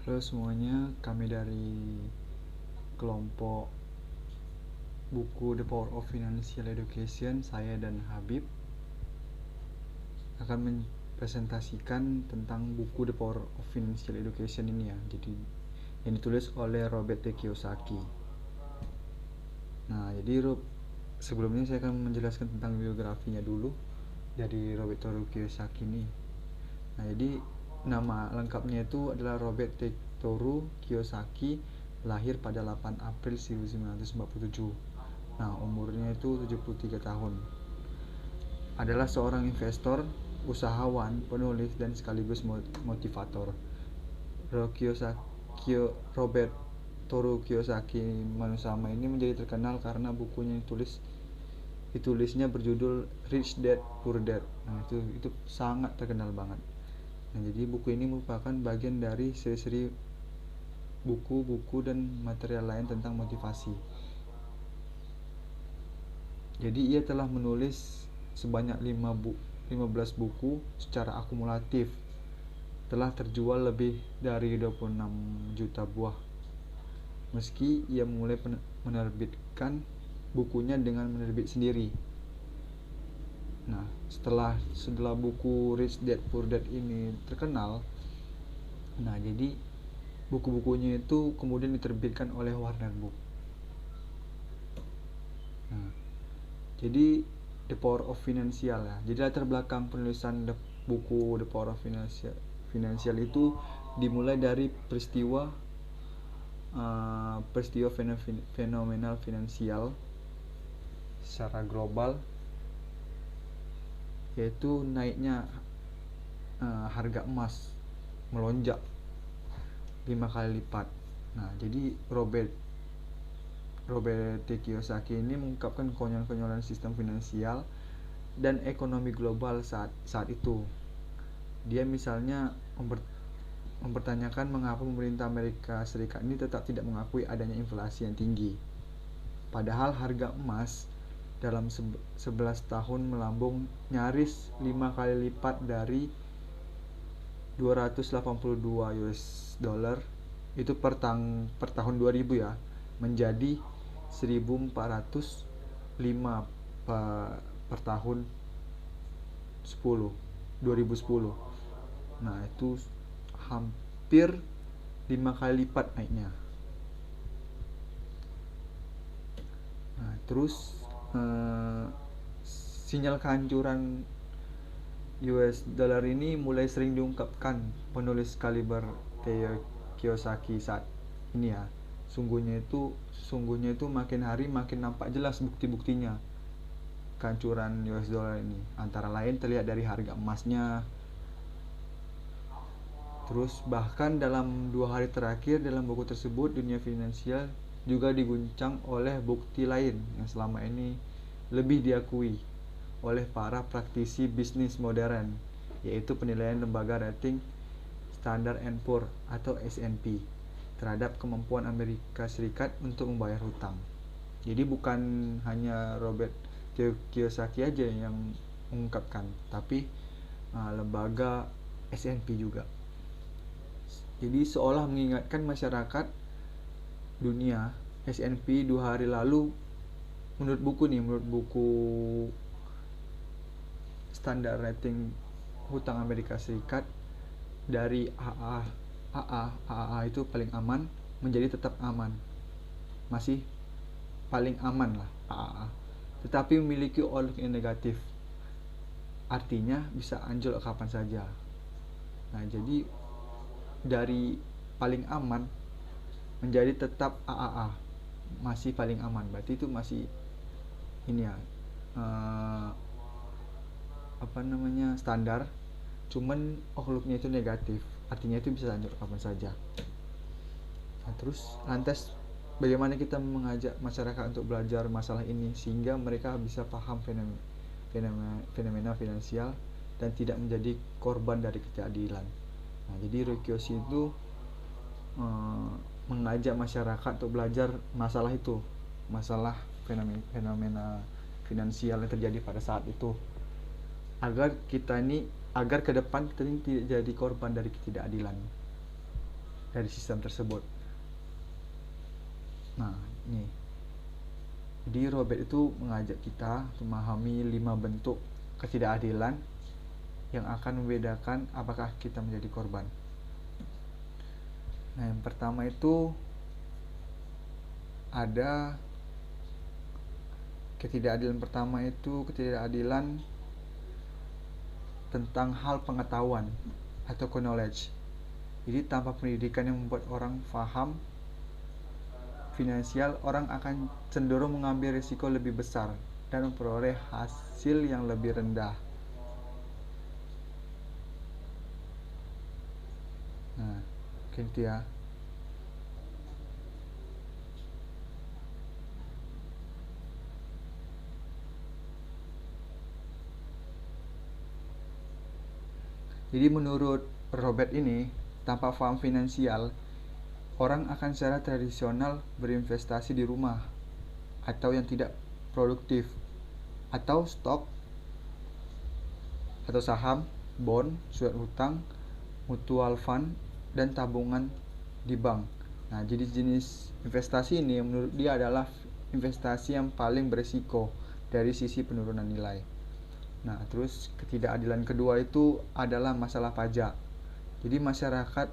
Halo semuanya, kami dari kelompok buku The Power of Financial Education, saya dan Habib akan mempresentasikan tentang buku The Power of Financial Education ini ya. Jadi yang ditulis oleh Robert T. Kiyosaki. Nah, jadi sebelumnya saya akan menjelaskan tentang biografinya dulu dari Robert Toru Kiyosaki ini. Nah, jadi nama lengkapnya itu adalah Robert T. Toru Kiyosaki, lahir pada 8 April 1947. Nah, umurnya itu 73 tahun. Adalah seorang investor, usahawan, penulis, dan sekaligus motivator. Robert Toru Kiyosaki Manusama ini menjadi terkenal karena bukunya ditulisnya berjudul Rich Dad Poor Dad. Nah, itu sangat terkenal banget. Nah, jadi buku ini merupakan bagian dari seri-seri buku-buku dan material lain tentang motivasi. Jadi ia telah menulis sebanyak 15 buku secara akumulatif. Telah terjual lebih dari 26 juta buah. Meski ia mulai menerbitkan bukunya dengan menerbit sendiri. Nah, setelah buku Rich Dad Poor Dad ini terkenal, nah jadi buku-bukunya itu kemudian diterbitkan oleh Warner Book. Nah, jadi The Power of Financial ya. Jadi latar belakang penulisan buku The Power of Financial itu dimulai dari peristiwa fenomenal finansial secara global, yaitu naiknya harga emas melonjak 5 kali lipat. Nah, jadi Robert T. Kiyosaki ini mengungkapkan konyolan-konyolan sistem finansial dan ekonomi global saat itu. Dia misalnya mempertanyakan mengapa pemerintah Amerika Serikat ini tetap tidak mengakui adanya inflasi yang tinggi. Padahal harga emas dalam 11 tahun melambung nyaris 5 kali lipat dari 282 US dollar itu per tahun 2000 ya, menjadi 1405 per tahun 2010. Nah, itu hampir 5 kali lipat naiknya. Nah, terus sinyal kehancuran US dollar ini mulai sering diungkapkan penulis kaliber Kiyosaki saat ini ya. Sungguhnya itu makin hari makin nampak jelas bukti-buktinya kehancuran US dollar ini. Antara lain terlihat dari harga emasnya. Terus bahkan dalam 2 hari terakhir dalam buku tersebut, dunia finansial juga diguncang oleh bukti lain yang selama ini lebih diakui oleh para praktisi bisnis modern, yaitu penilaian lembaga rating Standard & Poor atau S&P terhadap kemampuan Amerika Serikat untuk membayar hutang. Jadi bukan hanya Robert Kiyosaki aja yang mengungkapkan, tapi lembaga S&P juga. Jadi seolah mengingatkan masyarakat dunia, S&P 2 hari lalu menurut buku standar rating hutang Amerika Serikat dari AA itu paling aman menjadi tetap aman. Masih paling aman lah AA. Tetapi memiliki outlook yang negatif. Artinya bisa anjlok kapan saja. Nah, jadi dari paling aman menjadi tetap AAA, masih paling aman. Berarti itu masih ini ya, standar, cuman outlooknya itu negatif, artinya itu bisa lanjut kapan saja. Nah, terus lantas bagaimana kita mengajak masyarakat untuk belajar masalah ini sehingga mereka bisa paham fenomena finansial dan tidak menjadi korban dari ketidakadilan. Nah, jadi Ryokiyoshi itu mengajak masyarakat untuk belajar masalah itu, masalah fenomena finansial yang terjadi pada saat itu, agar ke depan kita ini tidak jadi korban dari ketidakadilan. dari sistem tersebut. Nah, ini. Jadi Robert itu mengajak kita memahami 5 bentuk ketidakadilan yang akan membedakan apakah kita menjadi korban. Nah, yang pertama itu ada ketidakadilan pertama itu ketidakadilan tentang hal pengetahuan atau knowledge. Jadi tanpa pendidikan yang membuat orang paham finansial, orang akan cenderung mengambil risiko lebih besar dan memperoleh hasil yang lebih rendah. Nah, gitu ya. Jadi menurut Robert ini, tanpa paham finansial, orang akan secara tradisional berinvestasi di rumah atau yang tidak produktif, atau stok, atau saham, bond, surat hutang, mutual fund, dan tabungan di bank. Nah, jadi jenis investasi ini menurut dia adalah investasi yang paling beresiko dari sisi penurunan nilai. Nah, terus ketidakadilan kedua itu adalah masalah pajak. Jadi masyarakat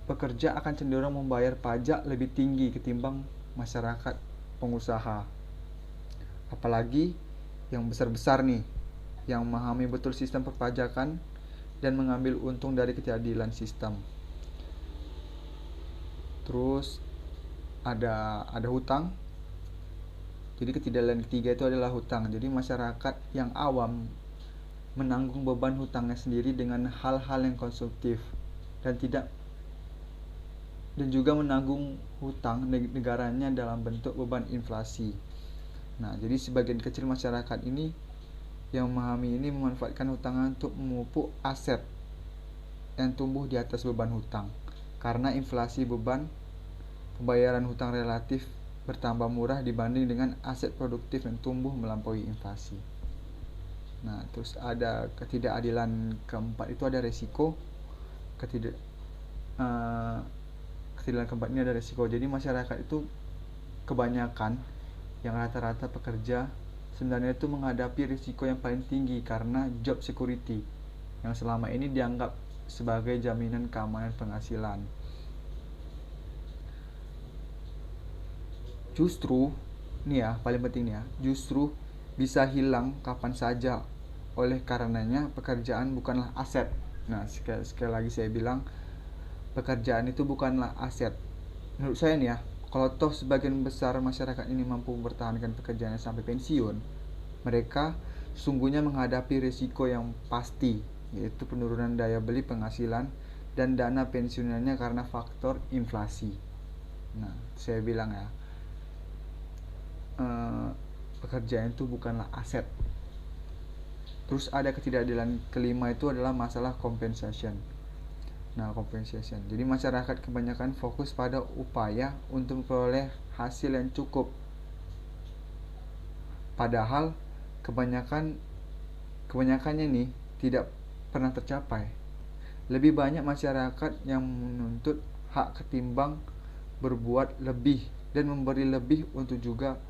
pekerja akan cenderung membayar pajak lebih tinggi ketimbang masyarakat pengusaha. Apalagi yang besar-besar nih, yang memahami betul sistem perpajakan dan mengambil untung dari ketidakadilan sistem. Terus ada hutang. Jadi ketidakadilan ketiga itu adalah hutang. Jadi masyarakat yang awam menanggung beban hutangnya sendiri dengan hal-hal yang konsumtif dan juga menanggung hutang negaranya dalam bentuk beban inflasi. Nah, jadi sebagian kecil masyarakat ini yang memahami ini memanfaatkan hutang untuk memupuk aset yang tumbuh di atas beban hutang. Karena inflasi beban pembayaran hutang relatif bertambah murah dibanding dengan aset produktif yang tumbuh melampaui inflasi. Nah, terus ada ketidakadilan keempat itu ada resiko. Ketidakadilan keempat ini ada resiko. Jadi masyarakat itu kebanyakan yang rata-rata pekerja sebenarnya itu menghadapi risiko yang paling tinggi karena job security yang selama ini dianggap sebagai jaminan keamanan penghasilan. Justru, nih ya, paling penting nih ya, justru bisa hilang kapan saja. Oleh karenanya pekerjaan bukanlah aset. Nah, sekali lagi saya bilang, pekerjaan itu bukanlah aset. Menurut saya nih ya, kalau toh sebagian besar masyarakat ini mampu mempertahankan pekerjaannya sampai pensiun, mereka sungguhnya menghadapi risiko yang pasti, yaitu penurunan daya beli penghasilan dan dana pensiunannya karena faktor inflasi. Nah, saya bilang ya, pekerjaan itu bukanlah aset. Terus ada ketidakadilan kelima itu adalah masalah compensation. Nah, compensation. Jadi masyarakat kebanyakan fokus pada upaya untuk memperoleh hasil yang cukup. Padahal kebanyakannya nih tidak pernah tercapai. Lebih banyak masyarakat yang menuntut hak ketimbang berbuat lebih dan memberi lebih untuk juga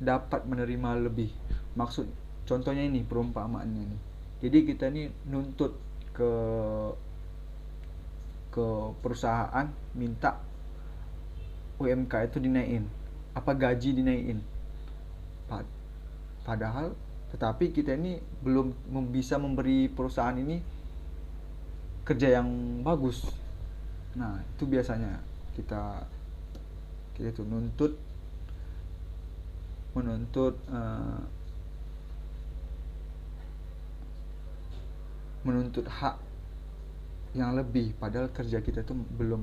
dapat menerima lebih. Contohnya ini perumpamaannya nih. Jadi kita nih nuntut ke perusahaan minta UMK itu dinaikin, gaji dinaikin. Padahal tetapi kita ini belum bisa memberi perusahaan ini kerja yang bagus. Nah, itu biasanya kita itu menuntut hak yang lebih, padahal kerja kita itu belum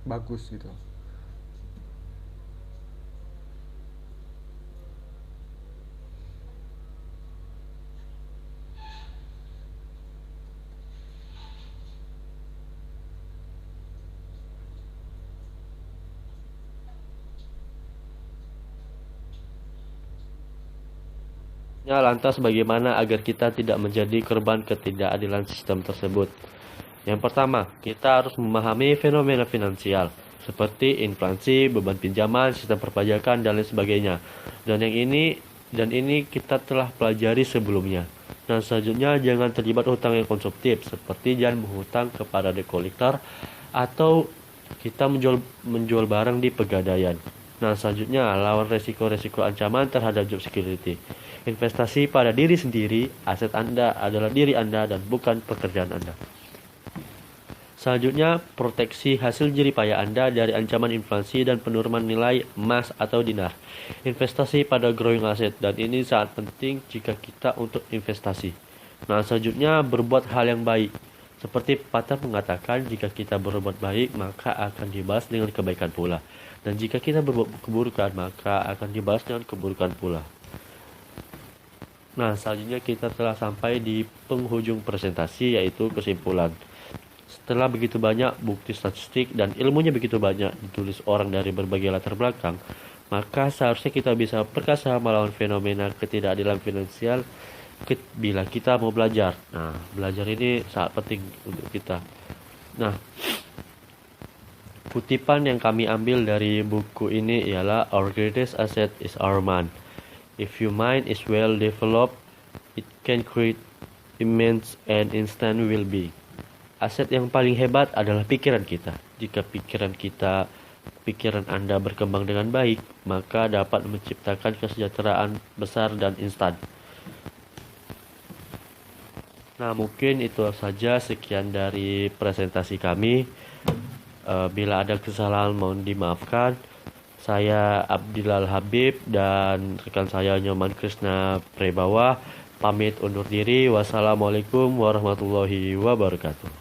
bagus gitu. Ya, lantas bagaimana agar kita tidak menjadi korban ketidakadilan sistem tersebut? Yang pertama, kita harus memahami fenomena finansial seperti inflasi, beban pinjaman, sistem perpajakan, dan lain sebagainya. Dan ini kita telah pelajari sebelumnya. Nah, selanjutnya jangan terlibat hutang yang konsumtif, seperti jangan berhutang kepada debt collector atau kita menjual barang di pegadaian. Nah, selanjutnya lawan resiko-resiko ancaman terhadap job security. Investasi pada diri sendiri, aset Anda adalah diri Anda dan bukan pekerjaan Anda. Selanjutnya, proteksi hasil jerih payah Anda dari ancaman inflasi dan penurunan nilai emas atau dinar. Investasi pada growing asset, dan ini sangat penting jika kita untuk investasi. Nah, selanjutnya, berbuat hal yang baik. Seperti pepatah mengatakan, jika kita berbuat baik, maka akan dibalas dengan kebaikan pula. Dan jika kita berbuat keburukan, maka akan dibalas dengan keburukan pula. Nah, selanjutnya kita telah sampai di penghujung presentasi, yaitu kesimpulan. Setelah begitu banyak bukti statistik dan ilmunya begitu banyak ditulis orang dari berbagai latar belakang, maka seharusnya kita bisa perkasa melawan fenomena ketidakadilan finansial bila kita mau belajar. Nah, belajar ini sangat penting untuk kita. Nah, kutipan yang kami ambil dari buku ini ialah Our greatest asset is our mind. If your mind is well developed, it can create immense and instant well-being. Aset yang paling hebat adalah pikiran kita. Jika pikiran Anda berkembang dengan baik, maka dapat menciptakan kesejahteraan besar dan instan. Nah, mungkin itu saja sekian dari presentasi kami. Bila ada kesalahan mohon dimaafkan. Saya Abdilal Habib dan rekan saya Nyoman Krishna Prebawa pamit undur diri. Wassalamualaikum warahmatullahi wabarakatuh.